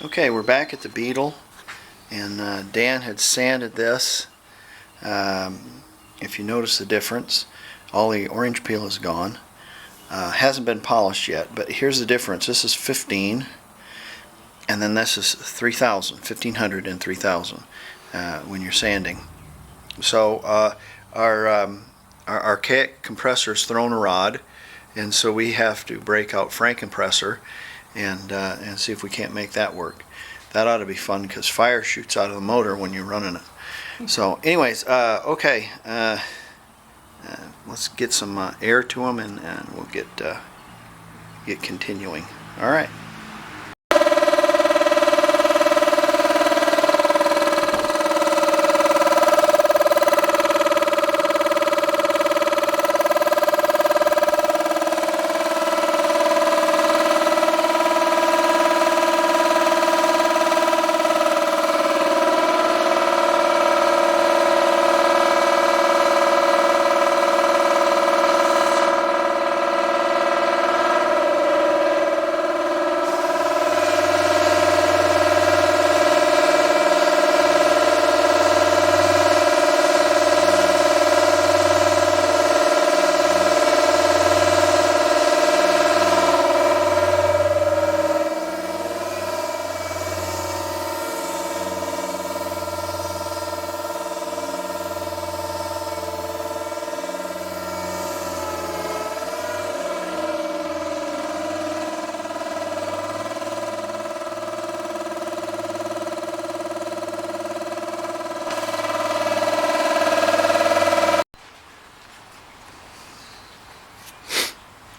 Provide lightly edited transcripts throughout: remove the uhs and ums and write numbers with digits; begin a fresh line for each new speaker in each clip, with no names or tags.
Okay, we're back at the Beetle, and Dan had sanded this. If you notice the difference, all the orange peel is gone. Hasn't been polished yet, but here's the difference. This is 15, and then this is 3,000, 1,500 and 3,000 when you're sanding. So our archaic compressor is thrown a rod, and so we have to break out Frank compressor and see if we can't make that work. That ought to be fun because fire shoots out of the motor when you're running it. So anyways, okay, let's get some air to them, and we'll get continuing. All right.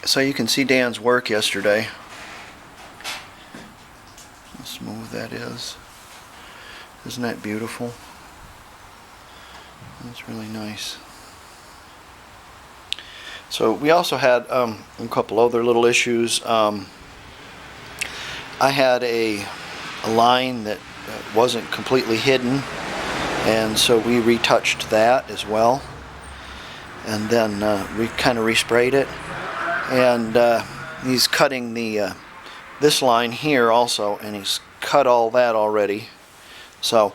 So you can see Dan's work yesterday. How smooth that is. Isn't that beautiful? That's really nice. So we also had a couple other little issues. I had a line that wasn't completely hidden, and so we retouched that as well. And then we kind of resprayed it. And he's cutting the this line here also, and he's cut all that already. So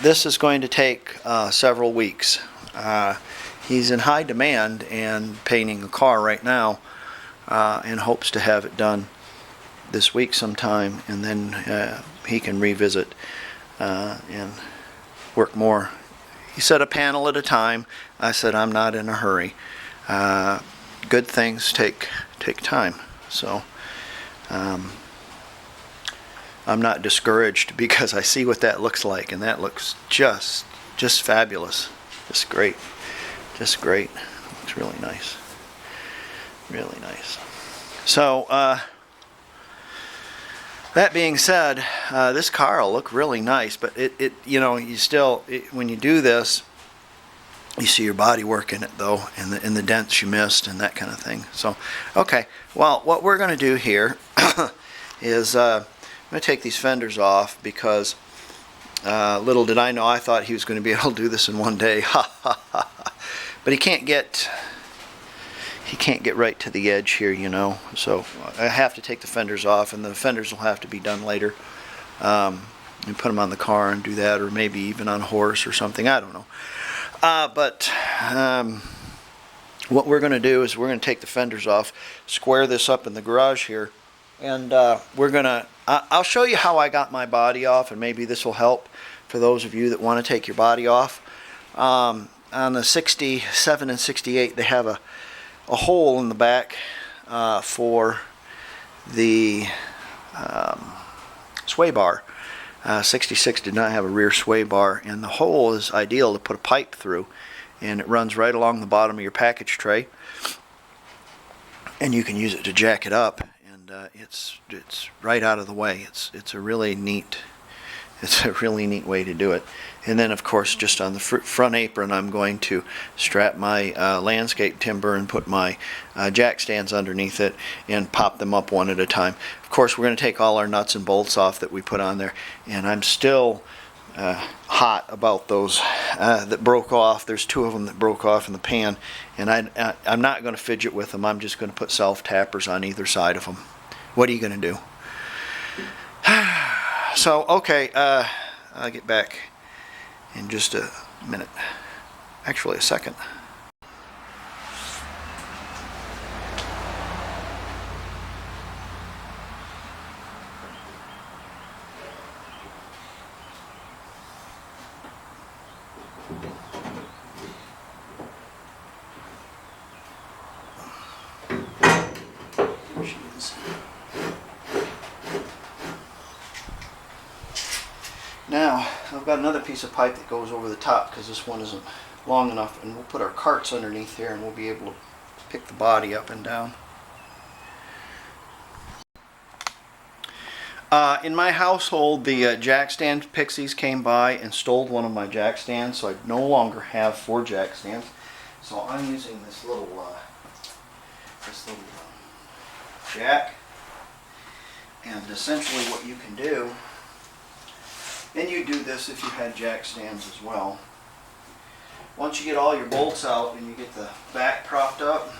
this is going to take several weeks. He's in high demand and painting a car right now, and hopes to have it done this week sometime, and then he can revisit and work more. He said a panel at a time. I said I'm not in a hurry. Good things take time, so I'm not discouraged because I see what that looks like, and that looks just fabulous, just great. Looks really nice, really nice. So that being said, this car will look really nice, but it you know, you still when you do this, you see your body work in it though, and the dents you missed and that kind of thing. So, okay, well, what we're going to do here is I'm going to take these fenders off because little did I know, I thought he was going to be able to do this in one day. But he can't get right to the edge here, you know. So I have to take the fenders off, and the fenders will have to be done later. And put them on the car and do that, or maybe even on a horse or something. I don't know. But what we're going to do is we're going to take the fenders off, square this up in the garage here, and we're going to, I'll show you how I got my body off, and maybe this will help for those of you that want to take your body off. On the 67 and 68, they have a hole in the back for the sway bar. 66 did not have a rear sway bar, and the hole is ideal to put a pipe through, and it runs right along the bottom of your package tray, and you can use it to jack it up, and it's right out of the way. It's a really neat way to do it. And then of course, just on the front apron, I'm going to strap my landscape timber and put my jack stands underneath it and pop them up one at a time. Of course, we're going to take all our nuts and bolts off that we put on there, and I'm still hot about those that broke off. There's two of them that broke off in the pan, and I'm not going to fidget with them. I'm just going to put self tappers on either side of them. What are you going to do? So, okay, I'll get back in just a minute. Actually, a second. Here she is. Now, I've got another piece of pipe that goes over the top because this one isn't long enough, and we'll put our carts underneath here and we'll be able to pick the body up and down. In my household, the jack stand pixies came by and stole one of my jack stands, so I no longer have 4 jack stands. So I'm using this little jack, and essentially what you can do, and you do this if you had jack stands as well. Once you get all your bolts out and you get the back propped up,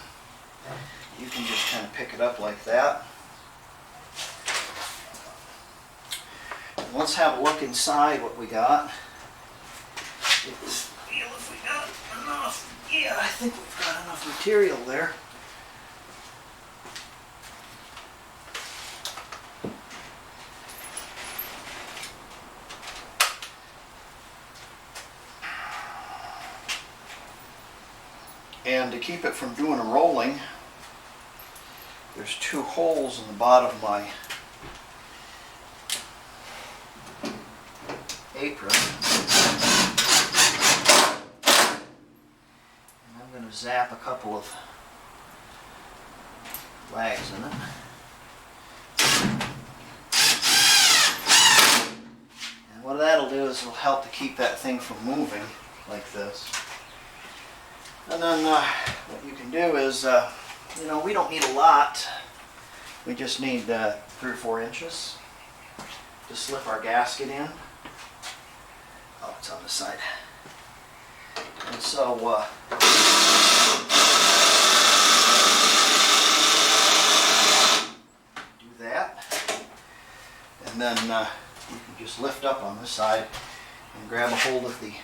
you can just kind of pick it up like that. And let's have a look inside what we got. Let's feel if we got enough. Yeah, I think we've got enough material there. And to keep it from doing a rolling, there's 2 holes in the bottom of my apron. And I'm going to zap a couple of flags in it. And what that'll do is it'll help to keep that thing from moving like this. And then what you can do is, you know, we don't need a lot. We just need 3 or 4 inches to slip our gasket in. Oh, it's on the side. And so, do that. And then you can just lift up on this side and grab a hold of the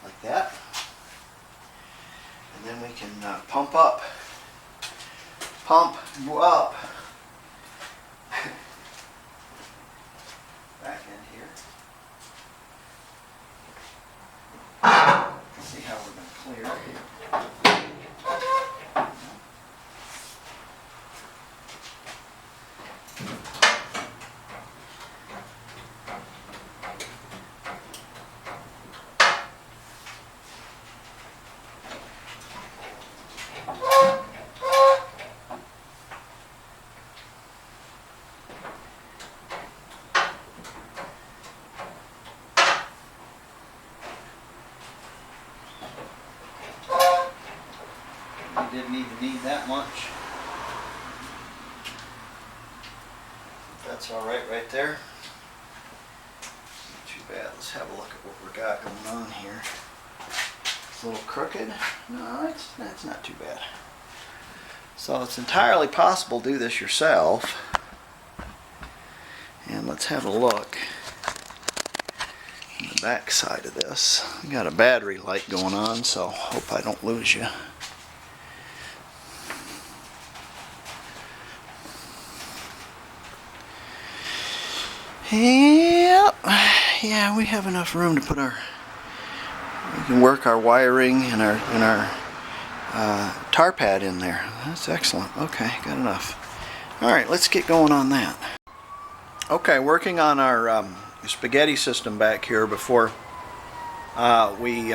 like that, and then we can pump up, go up, back in here. Let's see how we're going to clear it. Didn't even need that much. That's all right there. Not too bad. Let's have a look at what we got going on here. It's a little crooked. No, that's not too bad. So it's entirely possible to do this yourself. And let's have a look on the back side of this. We got a battery light going on, so hope I don't lose you. Yep. Yeah, we have enough room to put we can work our wiring and our tar pad in there. That's excellent. Okay, got enough. All right, let's get going on that. Okay, working on our spaghetti system back here before we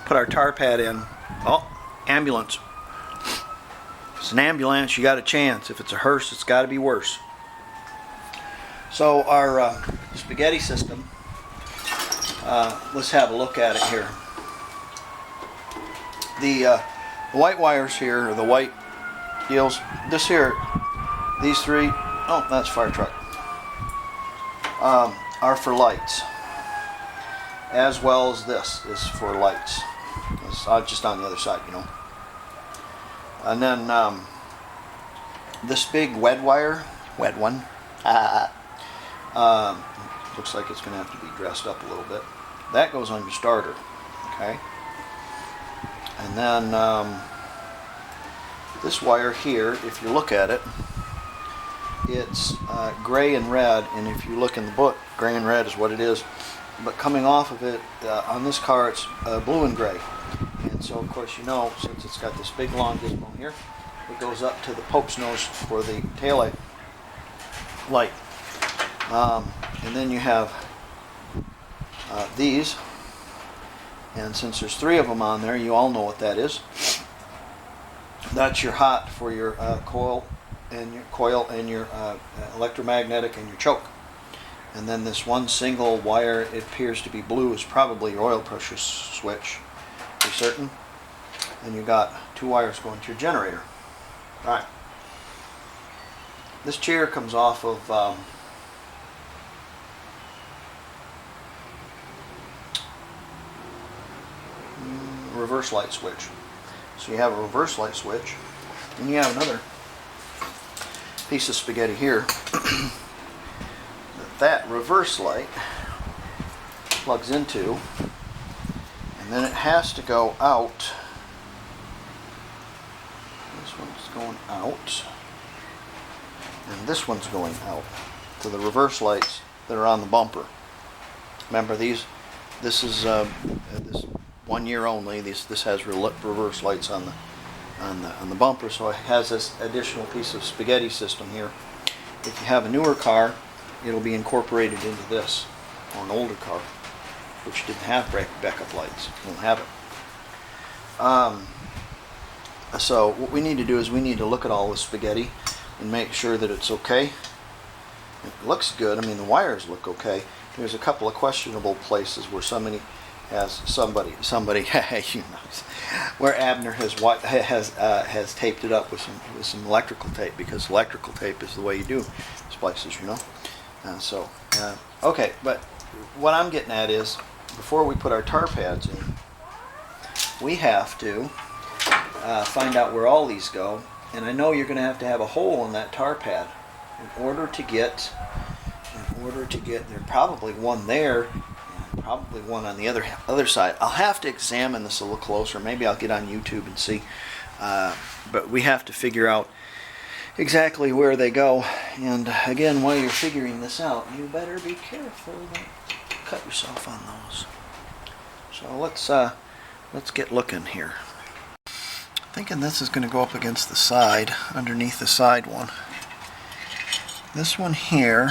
put our tar pad in. Oh, ambulance. If it's an ambulance, you got a chance. If it's a hearse, it's got to be worse. So our spaghetti system, let's have a look at it here. The white wires here, or the white deals, this here, these 3, oh, that's fire truck, are for lights, as well as this is for lights. It's just on the other side, you know. And then This big wed wire, wed one, looks like it's going to have to be dressed up a little bit. That goes on your starter, okay? And then this wire here, if you look at it, it's gray and red, and if you look in the book, gray and red is what it is. But coming off of it, on this car, it's blue and gray. And so, of course, you know, since it's got this big long gizmo here, it goes up to the Pope's nose for the taillight light. And then you have these, and since there's 3 of them on there, you all know what that is. That's your hot for your coil and your electromagnetic and your choke. And then this one single wire, it appears to be blue, is probably your oil pressure switch, for certain. And you got 2 wires going to your generator. All right. This chair comes off of reverse light switch. So you have a reverse light switch, and you have another piece of spaghetti here. that reverse light plugs into, and then it has to go out. This one's going out, and this one's going out to the reverse lights that are on the bumper. Remember these? This is this 1 year only. This has reverse lights on the bumper, so it has this additional piece of spaghetti system here. If you have a newer car, it'll be incorporated into this, or an older car, which didn't have backup lights. Won't have it. So what we need to do is we need to look at all the spaghetti and make sure that it's okay. It looks good. I mean, the wires look okay. There's a couple of questionable places where somebody, you know, where Abner has taped it up with some electrical tape, because electrical tape is the way you do splices, you know. Okay, but what I'm getting at is, before we put our tar pads in, we have to find out where all these go, and I know you're going to have a hole in that tar pad in order to get there's probably one there, and probably one on the other side. I'll have to examine this a little closer. Maybe I'll get on YouTube and see, but we have to figure out exactly where they go. And again, while you're figuring this out, you better be careful, don't cut yourself on those. So let's get looking here. Thinking this is going to go up against the side, underneath the side one. This one here,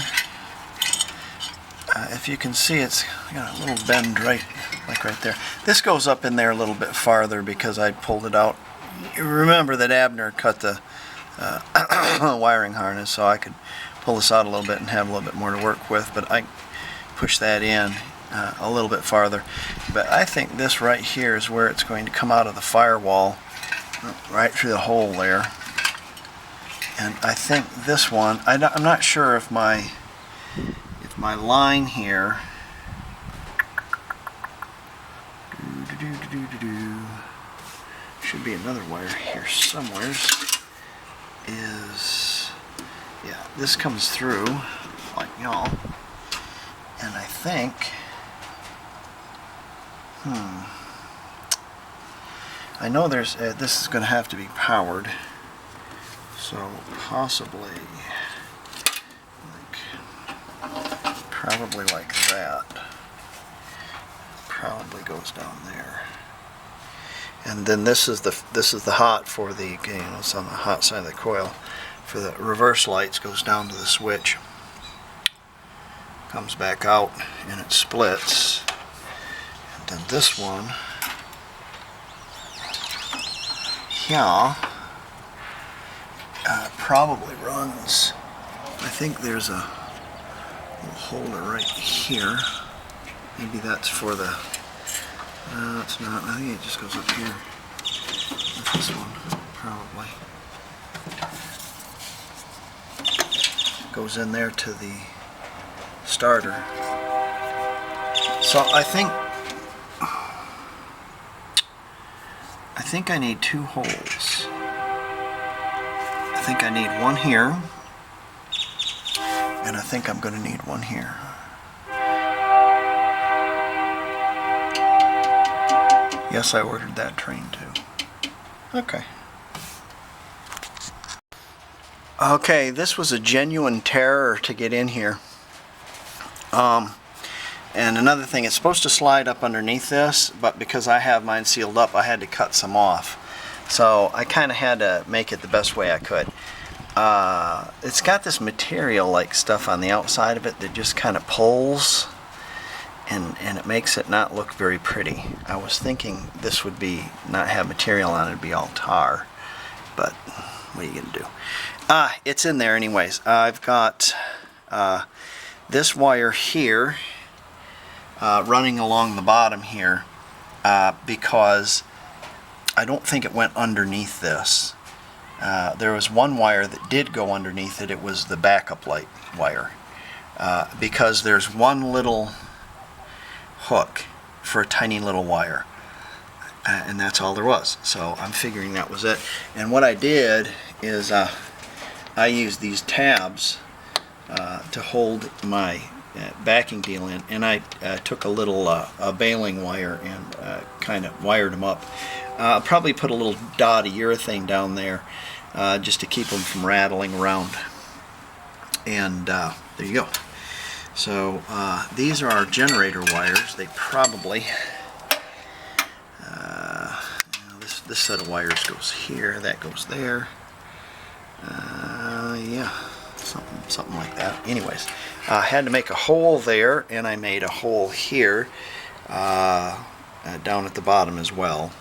if you can see, it's got a little bend right there. This goes up in there a little bit farther because I pulled it out. You remember that Abner cut the wiring harness, so I could pull this out a little bit and have a little bit more to work with, but I push that in a little bit farther. But I think this right here is where it's going to come out of the firewall, right through the hole there. And I think this one, I'm not sure if my line here, should be another wire here somewhere, is, yeah, this comes through like y'all, and I think, I know there's this is going to have to be powered, so possibly probably like that. Probably goes down there. And then this is the hot for the, you know, it's on the hot side of the coil. For the reverse lights, goes down to the switch, comes back out, and it splits. And then this one here probably runs, I think there's a little holder right here. Maybe that's for the, no, it's not. I think it just goes up here. That's this one, probably. Goes in there to the starter. So I think I need 2 holes. I think I need one here, and I think I'm going to need one here. Yes, I ordered that train too. Okay. Okay, this was a genuine terror to get in here. And another thing, it's supposed to slide up underneath this, but because I have mine sealed up, I had to cut some off. So I kind of had to make it the best way I could. It's got this material-like stuff on the outside of it that just kind of pulls, and it makes it not look very pretty. I was thinking this would be not have material on it, it'd be all tar, but what are you gonna do? It's in there anyways. I've got this wire here running along the bottom here because I don't think it went underneath this. There was one wire that did go underneath it. It was the backup light wire because there's one little hook for a tiny little wire, and that's all there was. So I'm figuring that was it. And what I did is I used these tabs to hold my backing deal in, and I took a little baling wire and kind of wired them up. I'll probably put a little dot of urethane down there just to keep them from rattling around. And there you go. So these are our generator wires. They probably this set of wires goes here, that goes there. Yeah, something like that. Anyways, I had to make a hole there, and I made a hole here down at the bottom as well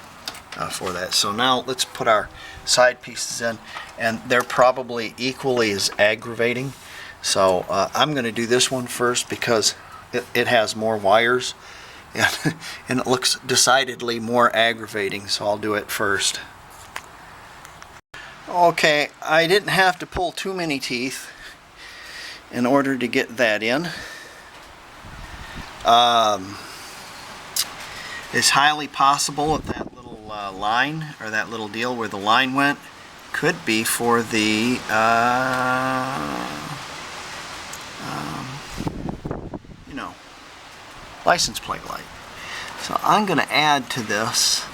for that. So now let's put our side pieces in, and they're probably equally as aggravating. So I'm going to do this one first because it has more wires, and it looks decidedly more aggravating, so I'll do it first. Okay, I didn't have to pull too many teeth in order to get that in. It's highly possible that that little line, or that little deal where the line went, could be for the you know, license plate light. So I'm going to add to this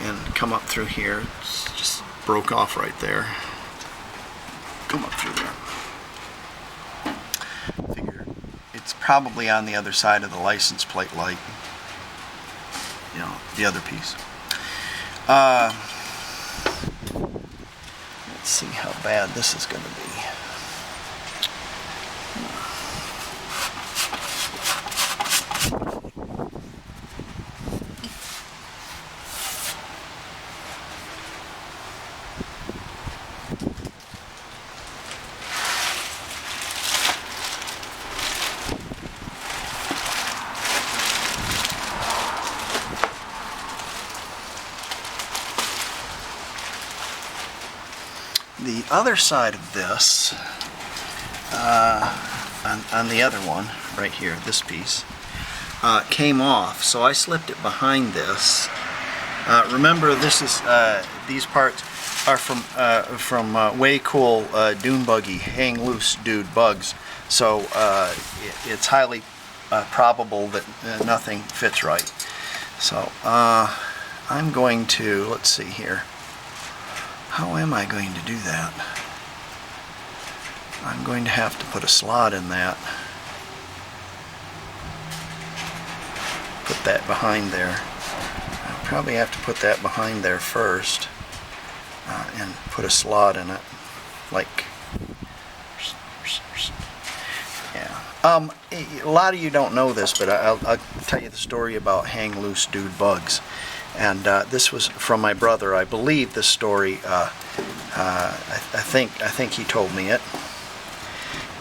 and come up through here. It's just broke off right there. Come up through there. Figure it's probably on the other side of the license plate light. You know, the other piece. Let's see how bad this is going to be. The other side of this, on the other one, right here, this piece, came off, so I slipped it behind this. Remember, this is these parts are from Way Cool Dune Buggy, Hang Loose Dude Bugs, so it's highly probable that nothing fits right. So I'm going to, let's see here. How am I going to do that? I'm going to have to put a slot in that. Put that behind there. I probably have to put that behind there first and put a slot in it. Like, yeah. A lot of you don't know this, but I'll tell you the story about Hang Loose Dude Bugs. And this was from my brother. I believe this story. I think he told me it.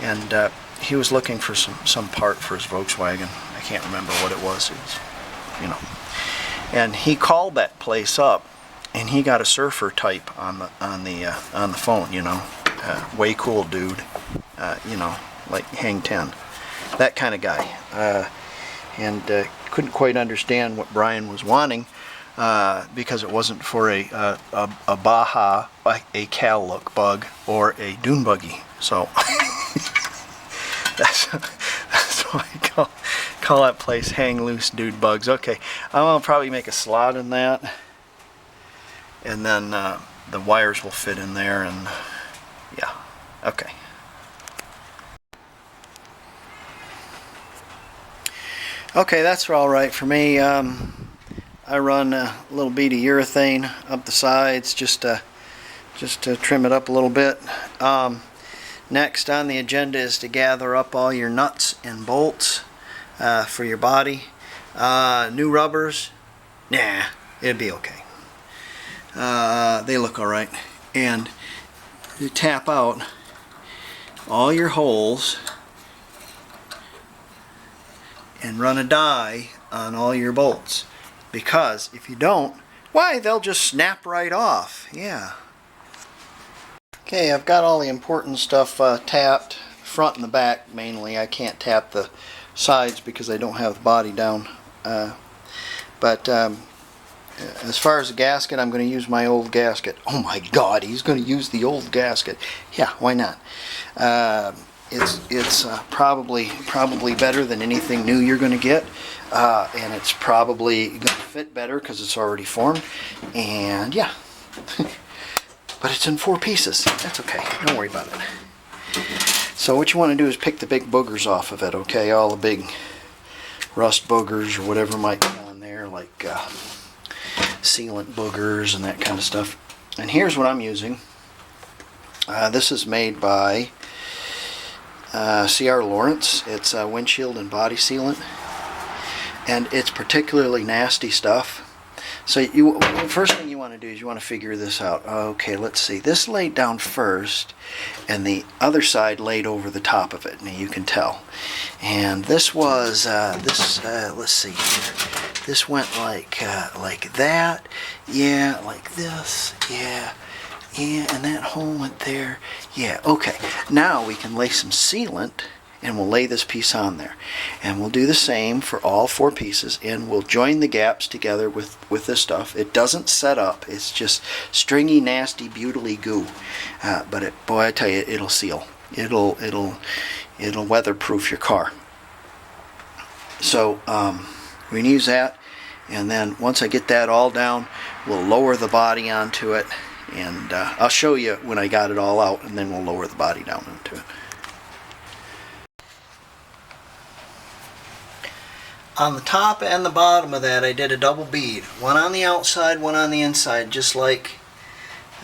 And he was looking for some part for his Volkswagen. I can't remember what it was. It was, you know. And he called that place up, and he got a surfer type on the phone. You know, Way Cool Dude. You know, like Hang 10, that kind of guy. And couldn't quite understand what Brian was wanting. because it wasn't for a Baja, a Cal look bug, or a dune buggy. So that's why I call that place hang loose dude bugs. Okay, I'm gonna probably make a slot in that, and then the wires will fit in there, and yeah, okay. Okay, that's all right for me. I run a little bead of urethane up the sides just to trim it up a little bit. Next on the agenda is to gather up all your nuts and bolts for your body. New rubbers, nah, it'd be okay. They look all right. And you tap out all your holes and run a die on all your bolts, because if you don't, why, they'll just snap right off. Yeah. Okay, I've got all the important stuff tapped, front and the back mainly. I can't tap the sides because I don't have the body down. But as far as the gasket, I'm going to use my old gasket. Oh my God, he's going to use the old gasket. Yeah, why not? It's probably better than anything new you're going to get, and it's probably going to fit better because it's already formed. And yeah, but it's in 4 pieces. That's okay. Don't worry about it. So what you want to do is pick the big boogers off of it. Okay, all the big rust boogers or whatever might be on there, like sealant boogers and that kind of stuff. And here's what I'm using. This is made by C.R. Lawrence. It's windshield and body sealant, and it's particularly nasty stuff. So the first thing you want to do is you want to figure this out. Okay, let's see. This laid down first, and the other side laid over the top of it. Now you can tell. And this was let's see here. This went like that. Yeah, like this. Yeah. Yeah, and that hole went there. Yeah, okay. Now we can lay some sealant, and we'll lay this piece on there. And we'll do the same for all 4 pieces, and we'll join the gaps together with this stuff. It doesn't set up. It's just stringy, nasty, beautifully goo. But boy, I tell you, it'll seal. It'll weatherproof your car. So we can use that, and then once I get that all down, we'll lower the body onto it. And I'll show you when I got it all out, and then we'll lower the body down into it. On the top and the bottom of that, I did a double bead. One on the outside, one on the inside, just like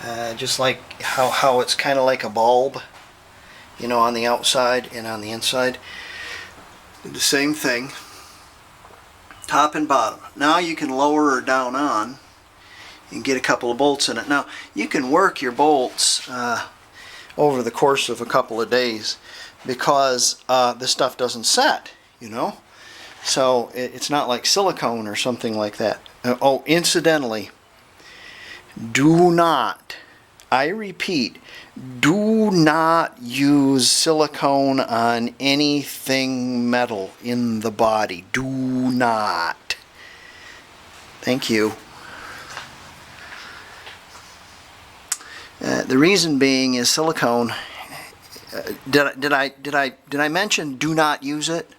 how it's kind of like a bulb, you know, on the outside and on the inside. Did the same thing, top and bottom. Now you can lower her down on and get a couple of bolts in it. Now you can work your bolts over the course of a couple of days, because this stuff doesn't set, you know. So it's not like silicone or something like that. Oh, incidentally, do not, I repeat, do not use silicone on anything metal in the body. Do not. Thank you. The reason being is silicone. Did I mention do not use it?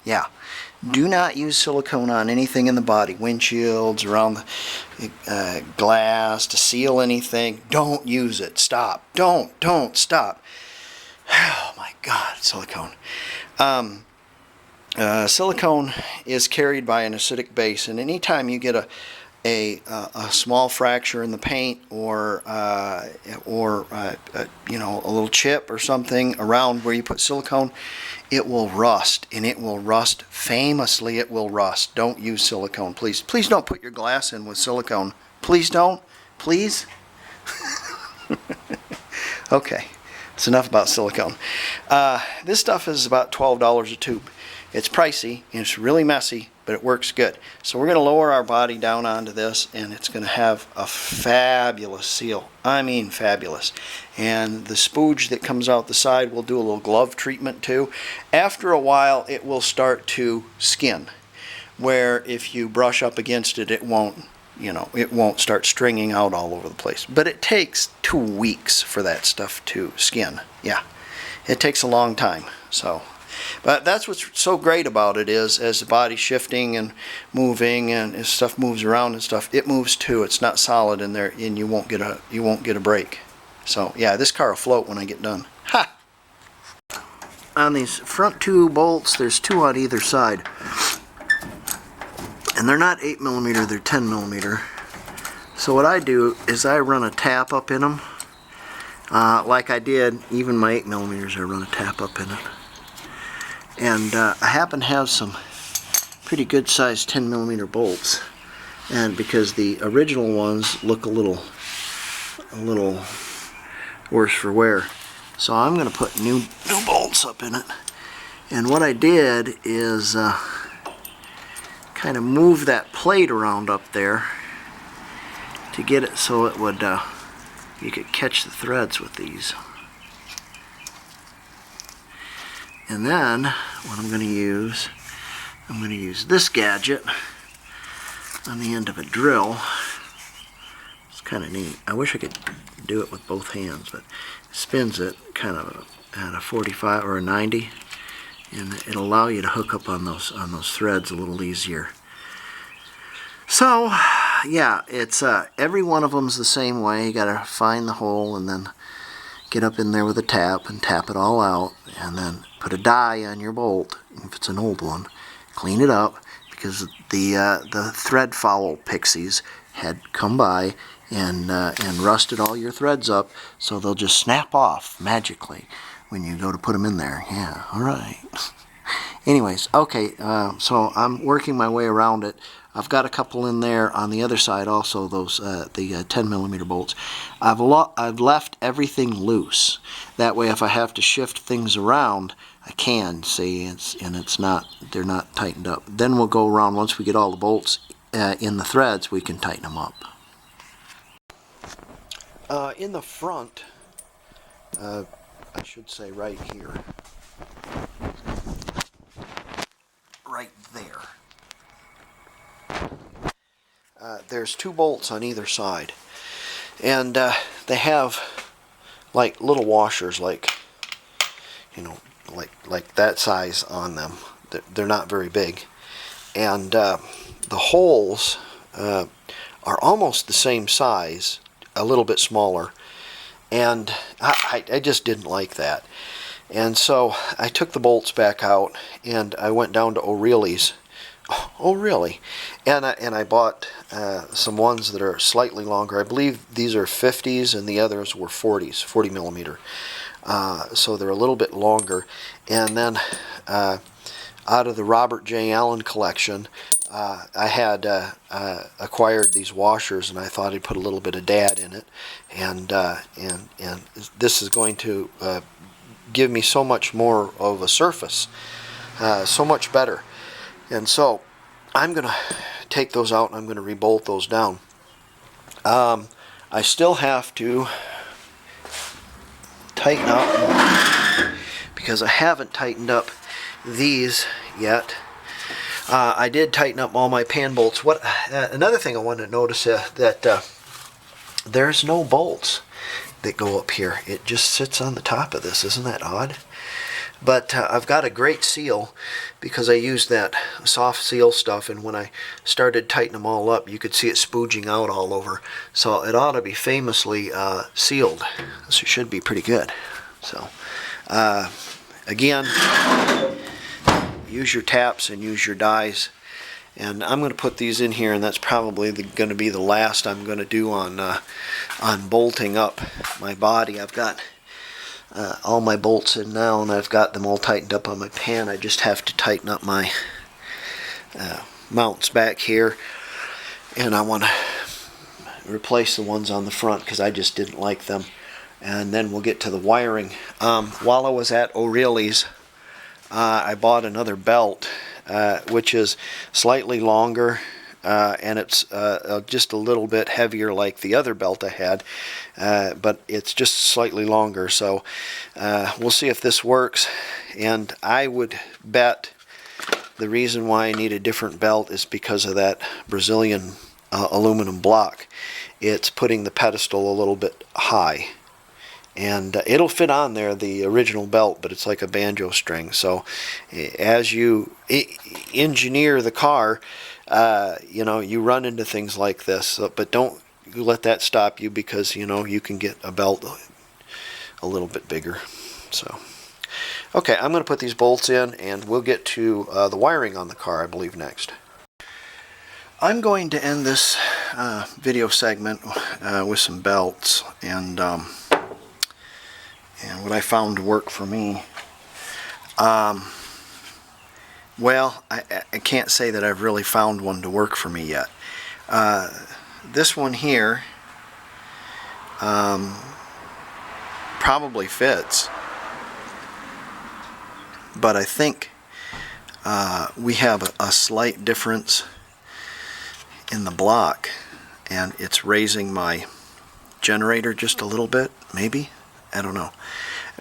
Yeah. Do not use silicone on anything in the body, windshields, around the glass, to seal anything. Don't use it. Stop. Don't stop. Oh my God, silicone. Silicone is carried by an acidic base, and anytime you get a small fracture in the paint, or you know, a little chip or something around where you put silicone, it will rust, and it will rust famously. It will rust. Don't use silicone, please. Please don't put your glass in with silicone. Please don't. Please. Okay, it's enough about silicone. This stuff is about $12 a tube. It's pricey, and it's really messy, but it works good. So we're going to lower our body down onto this, and it's going to have a fabulous seal. I mean fabulous. And the spooge that comes out the side, we'll do a little glove treatment too. After a while, it will start to skin, where if you brush up against it, it won't you know, it won't start stringing out all over the place. But it takes 2 weeks for that stuff to skin. Yeah, it takes a long time. So, but that's what's so great about it is, as the body's shifting and moving and as stuff moves around and stuff, it moves too. It's not solid in there, and you won't get a break. So yeah, this car will float when I get done. Ha! On these front 2 bolts, there's 2 on either side. And they're not 8mm, they're 10mm. So what I do is I run a tap up in them. Like I did, even my 8mm, I run a tap up in it. And I happen to have some pretty good sized 10mm bolts. And because the original ones look a little worse for wear. So I'm going to put new bolts up in it. And what I did is kind of move that plate around up there to get it so it would you could catch the threads with these. And then what I'm going to use this gadget on the end of a drill. It's kind of neat. I wish I could do it with both hands, but it spins it kind of at a 45 or a 90. And it'll allow you to hook up on those threads a little easier. So, yeah, it's every one of them's the same way. You gotta find the hole and then get up in there with a tap and tap it all out, and then put a die on your bolt if it's an old one. Clean it up because the thread foul pixies had come by and rusted all your threads up, so they'll just snap off magically when you go to put them in there. Yeah, all right. Anyways, okay, so I'm working my way around it. I've got a couple in there on the other side also, those the 10mm bolts. I've left everything loose. That way if I have to shift things around, I can, see, they're not tightened up. Then we'll go around, once we get all the bolts in the threads, we can tighten them up. In the front, I should say right here, right there, there's 2 bolts on either side, and they have like little washers, like, you know, like that size on them. They're not very big, and the holes are almost the same size, a little bit smaller, and I just didn't like that. And so I took the bolts back out and I went down to O'Reilly's. Oh, really? And I bought some ones that are slightly longer. I believe these are 50s and the others were 40s, 40mm. So they're a little bit longer. And then out of the Robert J. Allen collection, I had acquired these washers, and I thought I'd put a little bit of dad in it, and this is going to give me so much more of a surface, so much better. And so I'm going to take those out and I'm going to rebolt those down. I still have to tighten up because I haven't tightened up these yet. I did tighten up all my pan bolts. Another thing I wanted to notice that there's no bolts that go up here. It just sits on the top of this. Isn't that odd? But I've got a great seal because I used that soft seal stuff, and when I started tightening them all up, you could see it spooging out all over. So it ought to be famously sealed. So it should be pretty good. So again, use your taps and use your dies. And I'm going to put these in here, and that's probably going to be the last I'm going to do on bolting up my body. I've got all my bolts in now, and I've got them all tightened up on my pan. I just have to tighten up my mounts back here, and I want to replace the ones on the front because I just didn't like them. And then we'll get to the wiring. While I was at O'Reilly's, I bought another belt, which is slightly longer, and it's just a little bit heavier like the other belt I had, but it's just slightly longer. So we'll see if this works. And I would bet the reason why I need a different belt is because of that Brazilian aluminum block. It's putting the pedestal a little bit high, and it'll fit on there, the original belt, but it's like a banjo string. So as you engineer the car, you know, you run into things like this, but don't let that stop you, because you know you can get a belt a little bit bigger. So okay, I'm going to put these bolts in, and we'll get to the wiring on the car, I believe, next. I'm going to end this video segment with some belts and what I found to work for me. Well, I can't say that I've really found one to work for me yet. This one here probably fits, but I think we have a slight difference in the block, and it's raising my generator just a little bit, maybe, I don't know.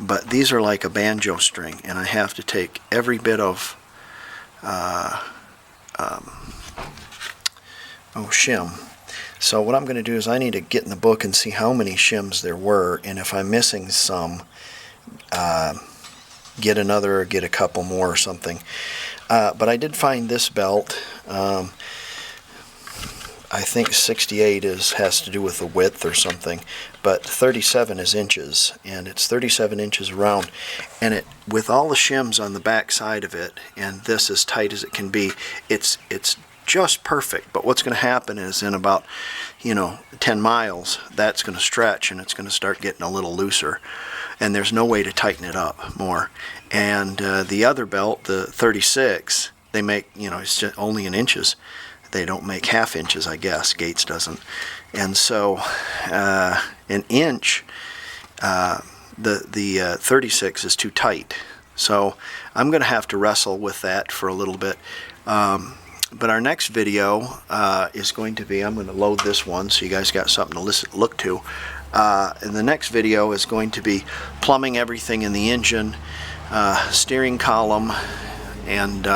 But these are like a banjo string, and I have to take every bit of shim. So what I'm going to do is I need to get in the book and see how many shims there were, and if I'm missing some, get another or get a couple more or something. But I did find this belt. I think 68 has to do with the width or something, but 37 is inches, and it's 37 inches around, and it, with all the shims on the back side of it, and this as tight as it can be, it's just perfect. But what's going to happen is in about 10 miles, that's going to stretch, and it's going to start getting a little looser, and there's no way to tighten it up more. And the other belt, the 36, they make, it's just only in inches. They don't make half inches, I guess. Gates doesn't. And so an inch, the 36 is too tight. So I'm going to have to wrestle with that for a little bit. But our next video is going to be, I'm going to load this one so you guys got something to look to. And the next video is going to be plumbing everything in the engine, steering column, and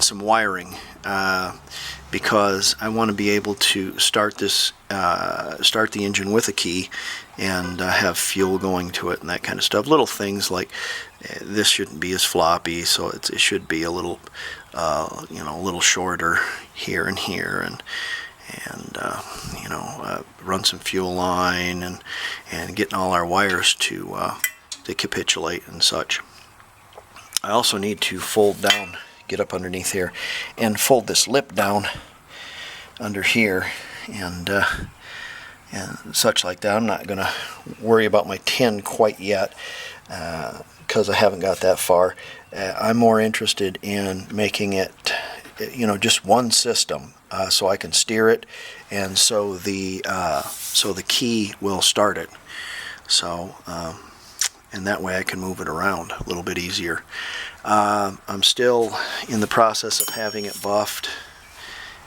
some wiring. Because I want to be able to start the engine with a key, and have fuel going to it and that kind of stuff. Little things like this shouldn't be as floppy, so it should be a little, a little shorter here and here, and run some fuel line and getting all our wires to capitulate and such. I also need to fold down. Get up underneath here and fold this lip down under here and such like that. I'm not going to worry about my tin quite yet because I haven't got that far. I'm more interested in making it, just one system, so I can steer it, and so the key will start it. So and that way I can move it around a little bit easier. I'm still in the process of having it buffed,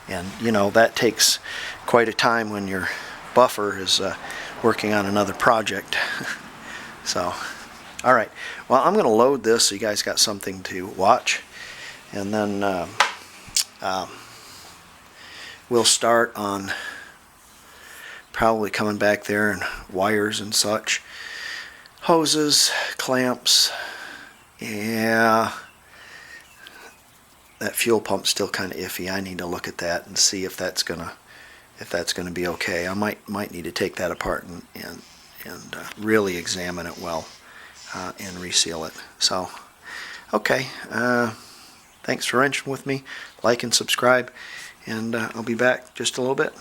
and that takes quite a time when your buffer is working on another project. So alright, well, I'm going to load this so you guys got something to watch, and then we'll start on probably coming back there and wires and such, hoses, clamps. Yeah, that fuel pump's still kind of iffy. I need to look at that and see if that's gonna be okay. I might need to take that apart and really examine it well and reseal it. So, okay. Thanks for wrenching with me. Like and subscribe, and I'll be back just a little bit.